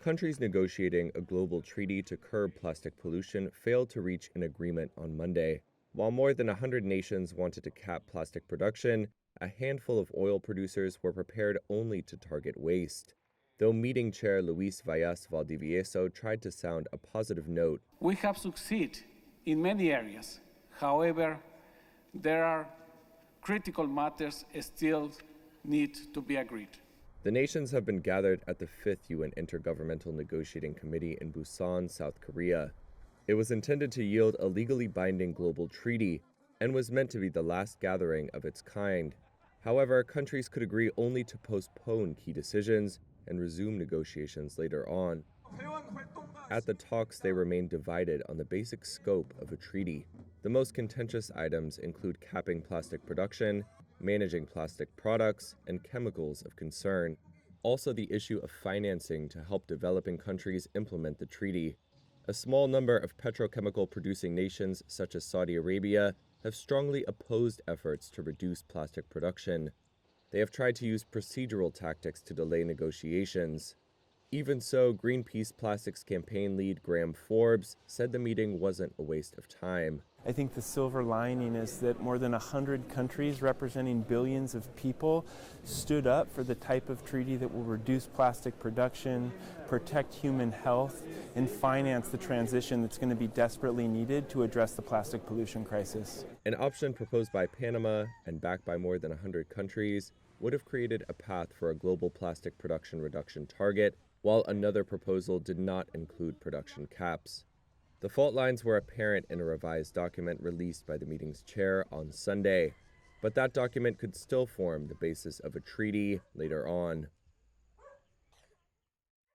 Countries negotiating a global treaty to curb plastic pollution failed to reach an agreement on Monday. While more than 100 nations wanted to cap plastic production, a handful of oil producers were prepared only to target waste. Though meeting chair Luis Vallas Valdivieso tried to sound a positive note. We have succeeded in many areas. However, there are critical matters still need to be agreed. The nations have been gathered at the 5th UN Intergovernmental Negotiating Committee in Busan, South Korea. It was intended to yield a legally binding global treaty and was meant to be the last gathering of its kind. However, countries could agree only to postpone key decisions and resume negotiations later on. At the talks, they remained divided on the basic scope of a treaty. The most contentious items include capping plastic production, managing plastic products, and chemicals of concern. Also, the issue of financing to help developing countries implement the treaty. A small number of petrochemical-producing nations, such as Saudi Arabia, have strongly opposed efforts to reduce plastic production. They have tried to use procedural tactics to delay negotiations. Even so, Greenpeace Plastics campaign lead Graham Forbes said the meeting wasn't a waste of time. I think the silver lining is that more than 100 countries representing billions of people stood up for the type of treaty that will reduce plastic production, protect human health, and finance the transition that's going to be desperately needed to address the plastic pollution crisis. An option proposed by Panama and backed by more than 100 countries would have created a path for a global plastic production reduction target, while another proposal did not include production caps. The fault lines were apparent in a revised document released by the meeting's chair on Sunday, but that document could still form the basis of a treaty later on.